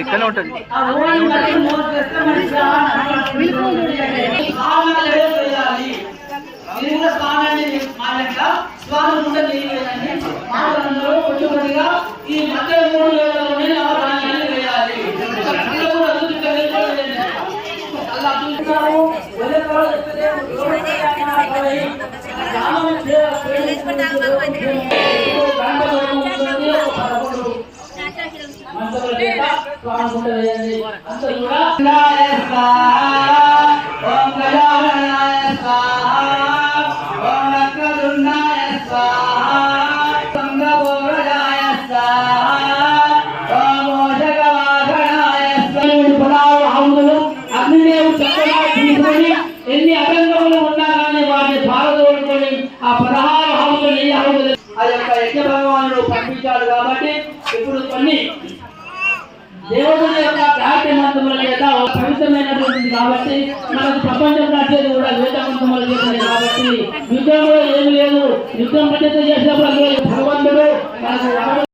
ఇక్కడనే ఉంటుంది. ఈ మధ్య 3 వేలలోనే వేయాలి. ఎన్ని అభంగములు ఉన్నా కానీ వాటిని పారదోడుకొని ఆ 16 హంసలు ఈ హంసలు ఆ యొక్క యజ్ఞ భగవానుడు పంపించాడు. కాబట్టి ఇప్పుడు కొన్ని దేవుడు యొక్క గాయత్రి మంత్రముల చేత పవిత్రమైనటువంటిది కాబట్టి మనకు ప్రపంచం నచ్చేది కూడా వేద మంత్రములు చేసింది. కాబట్టి యుద్ధంలో ఏమి లేదు. యుద్ధం పద్ధతి చేసినప్పుడు భగవంతుడు మనకు